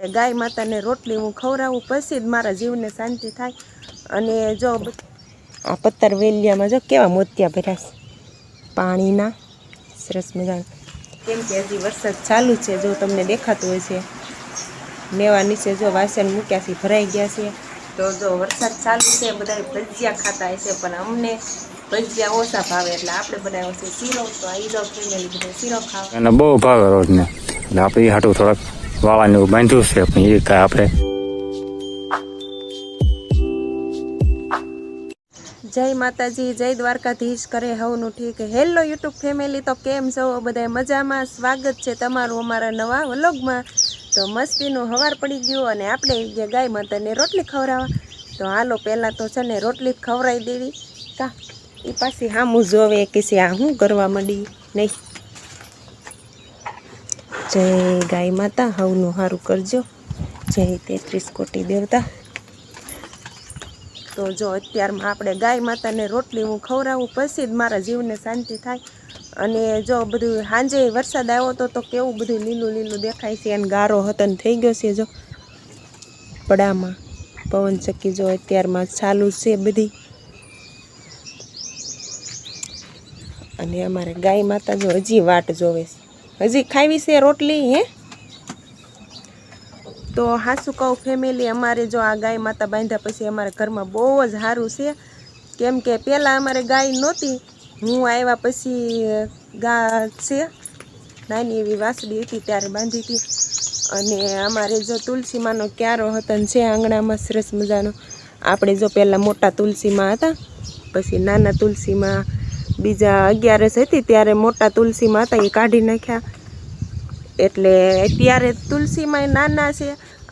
गाय माता ने रोटली हूँ खवरावूँ पछी ज मारा जीवने शांति थाय। अने जो आ पत्तर वेलिया में जो केवा मोतिया भर्या छे पाणीना सरस मजाना। केम के हजी वरसाद चालू है जो तमने देखातो होय छे। नेवा नीचे जो वासन मूक्या छे भराई गया छे। तो जो वरसाद चालू है बधाय भजिया खाता हशे पण अमने भजिया ओछा भावे એટલે આપણે બનાવ્યો છે શીરો। તો આ ઈદો ફેમિલી બધા શીરો ખાવ અને બહુ ભાવે રોજને એટલે આપણે એ હાટું થોડાક વાળાને એવું બાંધ્યું છે પણ એ કાંઈ આપણે जय माताजी जय द्वारकाधीश करे हवनु ठीक। हेलो यूट्यूब फैमिली तो केम छो बधाय मजामां। स्वागत है तमारुं अमारा नवा व्लॉगमां। तो मस्तीनुं हवार पड़ी गयुं अने आपणे जे गाय माताने रोटली खवरावा। तो हालो पहेला तो छे ने रोटली खवराई देवी का ई पाછી हामું જોવે કે છે આ હું કરવા માંડી નહીં। जय गाय माता हवनु हारू करजो। जय 33 कोटी देवता। तो जो अत्यार में आपणे गाय माता ने रोटली हूँ खवरावूँ पछी ज मारा जीवने शांति थाय। अने जो बधुं सांजे वरसाद आव्यो तो केवुं बधुं लीलुं लीलुं देखाय छे अने गारो हतन थई गयो छे। जो पड़ामां पवन चक्की जो अत्यारमां चालू छे बधी। अने अमारे गाय माता जो हजी वाट जोवे छे हजी खावी छे रोटली हे। तो हासु कहूँ फैमिली अमारे जो आ गाय माता बांध्या पछी अमारे घर में बहु ज सारूं छे। केम के पहला अमारे गाय नहोती हूँ आव्या पछी गा छे नानी एवी वासड़ी हती त्यारे बांधी थी। अने अमारे जो तुलसी मानो क्यारो हतन छे आंगणामां सरस मजानो। आपणे जो पहला मोटा तुलसी मां हता पछी नाना तुलसी मां बीजा 11 हती त्यारे मोटा तुलसी मां हता ए काढी नाख्या एटले त्यारे तुलसी मां नाना छे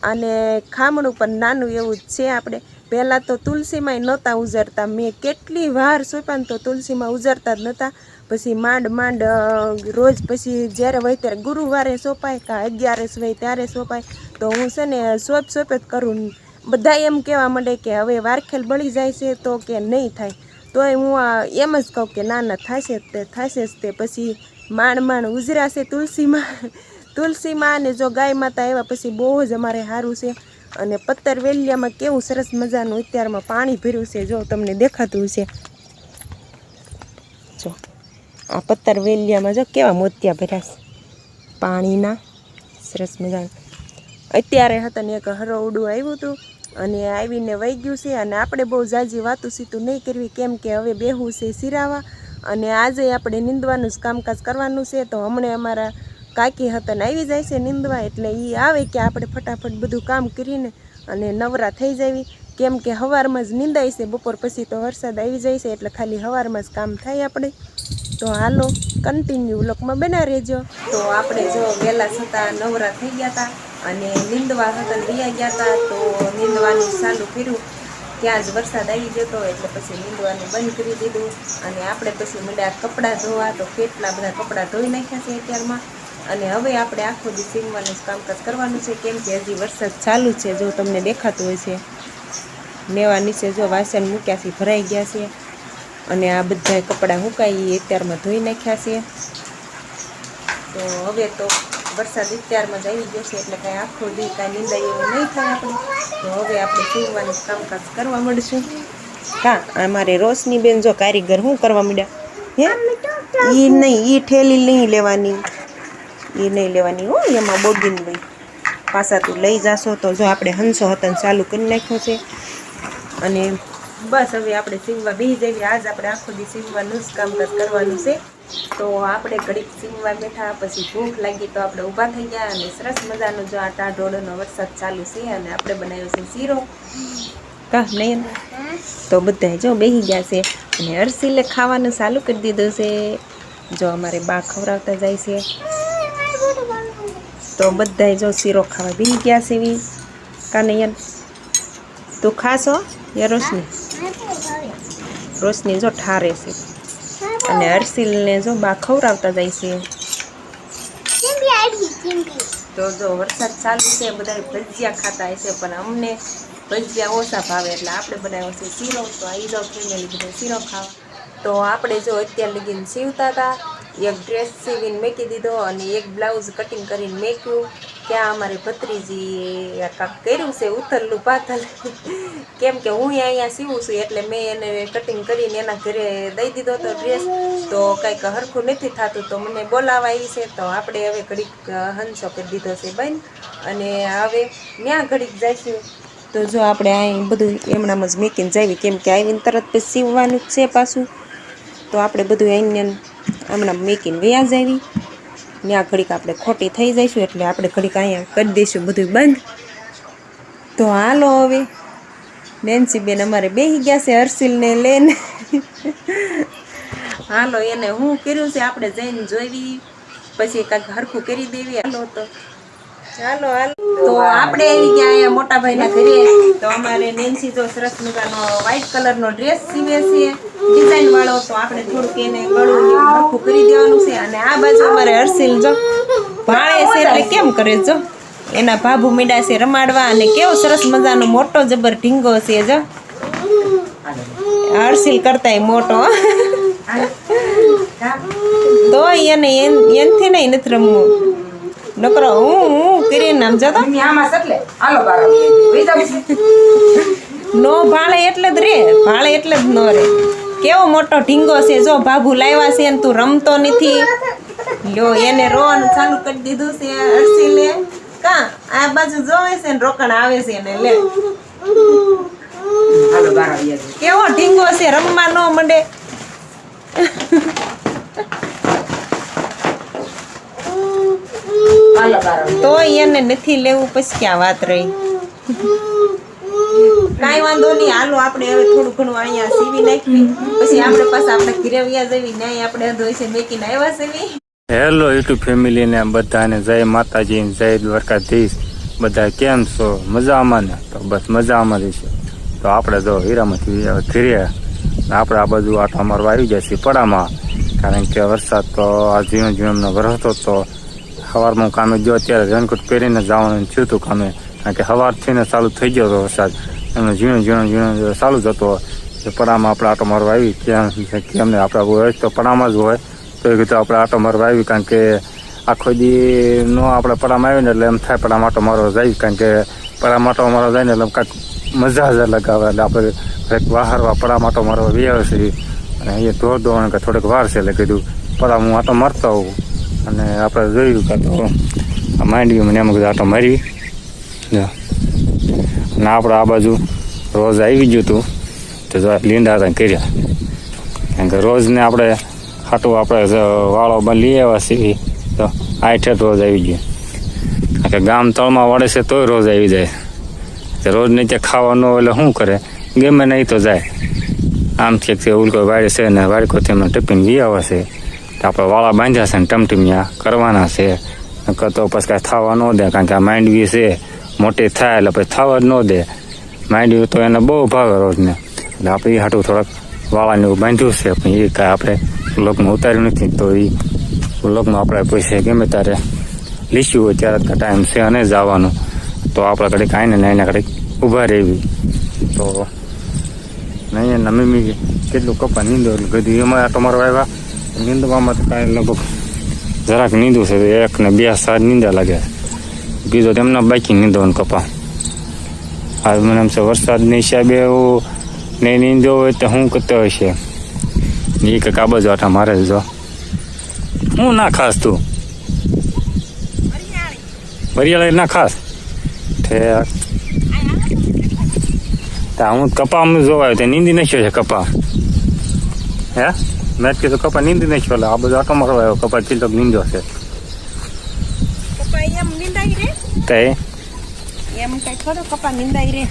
अने खामणुं पण नानुं एवुं ज छे। आपणे पहेला तो तुलसी मां नहोता उजरता। मैं केटली वार सोप्या तो तुलसी मां उजरता ज नहोता। पछी मांड मांड रोज पछी ज्यारे वही त्यारे गुरुवारे सोपाय का 11 वही त्यारे सोपाय। तो हूँ छे ने सोप ज करूँ। बधा एम कहेवा मांडे के हवे वारखेल बळी जाय छे तो के नहीं थाय। तोय हूँ एम ज कहूँ के ना ना थाशे ज ते पछी माण माण उजराशे तुलसी मां ने जो गाय माता आव्या पछी बहु ज अमारे सारूं छे। अने पत्तर वेलियामां केवुं सरस मजानुं अत्यारमां पाणी भर्युं छे जो तमने देखातुं हशे। जो आ पत्तर वेलियामां जो केवा मोतिया भर्या छे पाणीना सरस मजाना। अत्यारे हतन एक हरोवडुं आव्युं हतुं अने आवीने वही गयुं छे। अने आपणे बहु जाजी वातुं सीतुं नहीं करवी केम के हवे बेहવું छे सिरावा। अने आजे आपणे નીંદવાનું ज कामकाज करवानुं छे। तो हमणे अमारा काकी हतन आई जाय छे નીંદવા એટલે ઈ આવે કે આપણે ફટાફટ બધું કામ કરીને અને નવરા થઈ જાવી। કેમ કે હવારમાં જ નીંદાય છે બપોર પછી તો વરસાદ આવી જાય છે એટલે ખાલી હવારમાં જ કામ થાય આપણે। તો હાલો કન્ટિન્યુ વ્લોગમાં બના રહેજો। તો આપણે જો વહેલા છતાં નવરા થઈ ગયા હતા અને નીંદવા હતન વયા ગયા હતા। તો નીંદવાનું ચાલુ કર્યું ત્યાં જ વરસાદ આવી જતો એટલે પછી નીંદવાનું બંધ કરી દીધું અને આપણે પછી મળ્યા કપડાં ધોવા। તો કેટલા બધા કપડાં ધોઈ નાખ્યા છે અત્યારમાં। અને હવે આપણે આખો દી સીવવાનું જ કામકાજ કરવાનું છે કેમ કે હજી વરસાદ ચાલુ છે જો તમને દેખાતું હોય છે। નેવા નીચે જો વાસણ મૂક્યા છે ભરાઈ ગયા છે અને આ બધા કપડાં હુકાઈ અત્યારમાં ધોઈ નાખ્યા છે। તો હવે તો વરસાદ અત્યારમાં જ આવી ગયો છે એટલે કાંઈ આખો દી કાંઈ નિંદાય એવું નહીં થાય આપણે। તો હવે આપણે સીવવાનું કામકાજ કરવા મળશું। હા અમારે રોશની બેન જો કારીગર શું કરવા માંડ્યા હે ઈ નહીં ઈ ઠેલી નહીં લેવાની ये नहीं लेवानी हो एमां बोगीन लई पासा तू लई जाशो। तो जो आपणे हंसो हतन चालू करी नाख्यो छे अने बस हवे आपणे सीववा बेही जईए। आज आपणे आखो दी सीववानुं ज कामकाज करवानुं छे। तो आपणे घडीक सीववा बेठा पछी भूख लागी तो आपणे ऊभा थई गया अने सरस मजानो जो आ टाढोळोनो वरसाद चालू छे अने आपणे बनाव्यो छे सीरो का नहीं। तो बधाय जो बेही गया छे अने हर्षिले खावानुं चालू करी दीधुं छे। जो अमारे बा खवरावता जाय छे तो बधाय जो सीरो खावा बेही गया छे। का नहीं तू खाशो या रोशनी रोशनी जो ठारे छे अने हर्षिल ने जो बा खवरावता जाय छे। तो जो वरसाद चालू छे बधाय भजिया खाता हशे पण अमने भजिया ओछा भावे એટલે આપણે બનાવ્યો છે શીરો। તો આ ઈદો ફેમિલી બધા શીરો ખાવા। તો આપણે જો અત્યાર લગીને સીવતા હતા એક ડ્રેસ સીવીને મેકી દીધો અને એક બ્લાઉઝ કટિંગ કરીને મેક્યું. ક્યાં અમારે ભત્રીજી કાંક કર્યું છે ઉથલનું પાથલ, કેમ કે હું અહીંયા સીવું છું એટલે મેં એને કટિંગ કરીને એના ઘરે દઈ દીધો હતો ડ્રેસ. તો કંઈક હરખું નથી થતું તો મને બોલાવા આવી છે. તો આપણે હવે ઘડીક હંસો કરી દીધો છે બેન અને હવે ત્યાં ઘડીક જઈશું. તો જો આપણે અહીં બધું એમણામાં જ મેકીને જાવી, કેમ કે આવીને તરત પછી સીવવાનું જ છે પાછું. તો આપણે બધું અહીંયા હમણાં મેકીને વ્યાજ આવી. ત્યાં ઘડીક આપણે ખોટી થઈ જઈશું એટલે આપણે ઘડીક અહીંયા કરી દઈશું બધું બંધ. તો હાલો હવે નેન્સી બેન અમારે બેસી ગયા છે હર્ષિલને લઈને. હાલો એને હું કર્યું છે આપણે જઈને જોઈ પછી કાંઈક હરખું કરી દેવી. હાલો તો ચાલો હાલો. તો આપણે આવી ગયા અહીંયા મોટા ભાઈના ઘરે. તો અમારે નેન્સી જો સરસ મજાનો વ્હાઈટ કલરનો ડ્રેસ સીવે છે ડિઝાઇન વાળો. તો આપણે થોડુંક એને ગળું હરખું કરી દેવાનું છે. અને આ બાજુ અમારે હર્ષિલ જો ભાળે છે એટલે કેમ કરે જો એના ભાભુ મીડા છે રમાડવા. અને કેવો સરસ મજાનો મોટો જબર ઢીંગો છે જો હર્ષિલ કરતાય મોટો. તો એને એનથી નહીં નથી રમવું નકરો હું કરીને આમ જતો નો ભાળે એટલે જ રે, ભાળે એટલે જ નો રે. કેવો મોટો ઢીંગો છે જો ભાભુ લાવ્યા છે ને તું રમતો નથી. લ્યો એને રોવાનું ચાલુ કરી દીધું છે હર્ષિલે. કા આ બાજુ જોવે છે ને રોકણ આવે છે ને લે કેવો ઢીંગો છે રમવા નો મંડે. તો એને નથી લેવું પછી ક્યાં વાત રહી. કાંઈ વાંધો નહીં હાલો આપણે હવે થોડું ઘણું અહીંયા સીવી નાખવી પછી આપણે પાછા આપણે ઘરે વ્યા જવી. ન્યાય આપણે અધોઈ છે મેકીને આવ્યા સીવી. હેલો યુટ્યુબ ફેમિલીને બધાને જય માતાજી જય દ્વારકાધીશ. બધા કેમ છો? મજામાં ને? તો બસ મજામાં રહીશું. તો આપણે જો હીરામાંથી ઘરે આપણે આ બાજુ આટો મારવા આવી જાય છે પડામાં, કારણ કે વરસાદ તો આ ઝીણો ઝીણોનો વરસતો તો સવારમાં કામે જો અત્યારે રેનકોટ પહેરીને જવાનું થયું હતું કામે, કારણ કે સવારથી ને ચાલુ થઈ ગયો હતો વરસાદ. એમને ઝીણો ઝીણો ચાલુ જ હતો. પડામાં આપણે આટો મારવા આવી ત્યાં અમને આપણે હોય તો પડામાં જ હોય તો એ કીધું આપણે આટો મારવા આવી, કારણ કે આખો દી નો આપણે પડામાં આવીને એટલે એમ થાય પડામાં આટો મારવા જાય, કારણ કે પડામાં આટો મારવા જાય ને એટલે કાંઈક મજા જ અલગ આવે. એટલે આપણે કંઈક વાહારવા પડામાં આટો મારવા વી આવે છે અને અહીંયા ધોર ધોવાનું કે થોડીક વાર છે એટલે કીધું પડામાં હું આટો મારતા હોઉં. અને આપણે જોયું કે તો આ માંડવી મને એમ કીધું આટો મારી. અને આપણે આ બાજુ રોજ આવી ગયું હતું તો લીંડા હતા કર્યા, કારણ કે રોજને આપણે ખાટું આપણે વાળો લઈ આવ્યા છીએ તો આ ઠેઠ રોજ આવી ગયું. કારણ કે ગામ તળમાં વળે છે તોય રોજ આવી જાય. રોજ નહીં ત્યાં ખાવાનું એટલે શું કરે ગમે નહીં તો જાય. આમ છે કે ઉલકો વાડી છે ને વાડી કોથી એમને ટિફિન વી આવે છે. આપણે વાળા બાંધ્યા છે ને ટમટીમિયા કરવાના છે. તો પછી કાંઈ થવા ન દે, કારણ કે આ માંડવી છે મોટી થાય એટલે પછી થવા જ ન દે. માંડવી તો એને બહુ ભાવે રોજને, એટલે આપણે એ હાટું થોડાક વાળાને એવું બાંધ્યું છે પણ એ કાંઈ આપણે વ્લોગમાં ઉતાર્યું નથી. તો એ વ્લોગમાં આપણે પૈસા ગમે ત્યારે લીસ્યું હોય ત્યારે ટાઈમ છે અને જવાનું તો આપણે ઘડીક આવીને ને એના ઘડીક ઊભા રહેવી. તો નહીં એના મમ્મી કેટલું કપા નીંદો એટલે કીધું એમાં આટો મારો આવ્યા. નીંદવામાં તો કાંઈ લગભગ જરાક નીંદું છે 1 ને 2 સાર નીંદા લાગે, બીજો તો એમના બાકી નીંદવાનું કપા. આ મને એમ છે વરસાદની હિસાબે એવું નહીં નીંદો હોય તો શું કરતો હોય છે એ કંઈક આ બાજુ આટા મારે જો. હું ના ખાસ તું વરિયાળી ના ખાસ હું કપામાં જોવાયો તે નીંદી નાખ્યો છે કપા. હે મેં કીધું કપા નીંદી નાખ્યો એટલે આ બધો આટો મારવા આવ્યો. કપા ચીલો નીંદો છે તે એમ કઈ થોડો કપા નિંદાઈ રે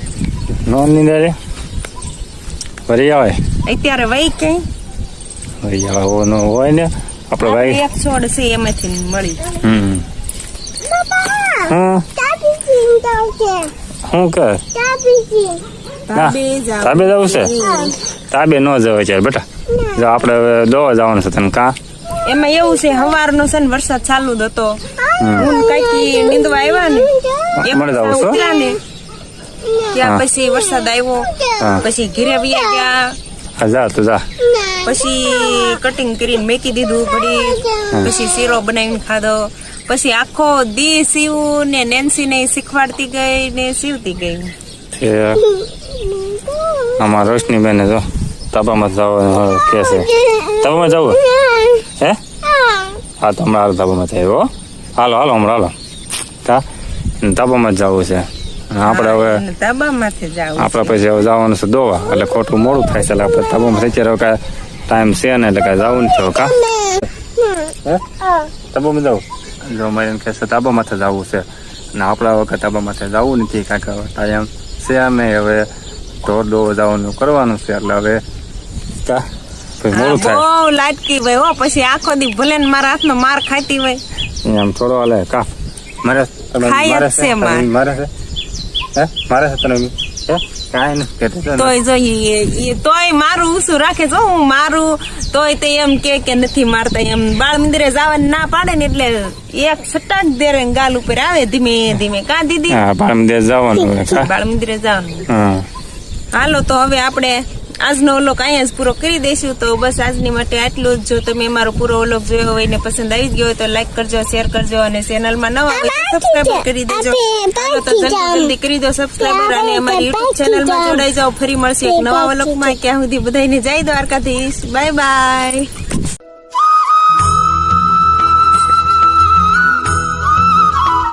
નો નીંદા રે વરી આવે અત્યારે વઈ કઈ વરી આવે નો હોય ને આપણે ભાઈ એક છોડ છે એમાંથી મળી. શું કર તાબે જવું છે? તાબે ન જવાય છે બેટા. જો આપણે હવે દોવા જવાનું છે તને કાં એમાં એવું છે સવારનો છે ને વરસાદ ચાલુ જ હતો. હું કઈ નીંદવા આવ્યા ને ઉતર્યા ને ત્યાં પછી વરસાદ આવ્યો પછી ઘરે વ્યા ગયા. જા તું જા પછી કટિંગ કરીને મેકી દીધું ઘડી, પછી શીરો બનાવીને ખાધો, પછી આખો દી સીવું ને નેન્સી ને શીખવાડતી ગઈ ને સીવતી ગઈ. આમાં રોશની બેન જો તાબામાં જવાનું કે છે. તાબામાં જવું હે? હા તો હમણાં તાબામાં જાય હો. હાલો હાલો હમણાં હાલો તા તાબામાં જ જવું છે. આપણે હવે તાબામાંથી જાવ આપણે પછી હવે જવાનું છે દોવા, એટલે ખોટું મોડું થાય છે. એટલે આપણે તાબામાં અત્યારે કાંઈ ટાઈમ છે ને એટલે કાંઈ જવું નથી કા હે તાબામાં જવું. જો મારે કહે છે તાબામાંથી જવું છે અને આપણા વખત તાબામાંથી જવું નથી કાંઈક ટાઈમ છે નહીં. હવે ઢોર દોવા જવાનું કરવાનું છે એટલે હવે કા પછી મોડું થાય. બહુ લાટકી ભાઈ હો, પછી આખો દી ભલે ને મારા હાથમાં માર ખાતી હોય. આમ થોડો હાલે કા મારે ખાય જ છે માર. મારે છે હે મારે છે તને હે કાંઈ નથી કહેતો. તોય જોઈએ તોય મારું ઊંચું રાખે જો, હું મારું તોય તે એમ કે નથી મારતા. એમ બાળ મંદિરે જવાની ના પાડે ને એટલે એક સટાક દેરે ગાલ ઉપર આવે ધીમે ધીમે. કા દીદી? હા બાળ મંદિરે જવાનું. બાળ મંદિરે જવાનું. હા હાલો તો હવે આપણે આજનો વ્લોગ અહીંયા જ પૂરો કરી દઈશું. તો બસ આજની માટે આટલું જ. જો તમે અમારો પૂરો વ્લોગ જોયો હોય ને પસંદ આવી ગયો હોય તો લાઈક કરજો, શેર કરજો અને ચેનલમાં નવા હોય તો સબસ્ક્રાઇબ કરી દેજો. હાલો તો જલ્દી કરી દો સબસ્ક્રાઇબર અને અમારી યુટ્યુબ ચેનલમાં જોડાઈ જાઓ. ફરી મળશે એક નવા વ્લોગમાં. ક્યાં સુધી બધાને જય દ્વારકાધીશ. Bye bye.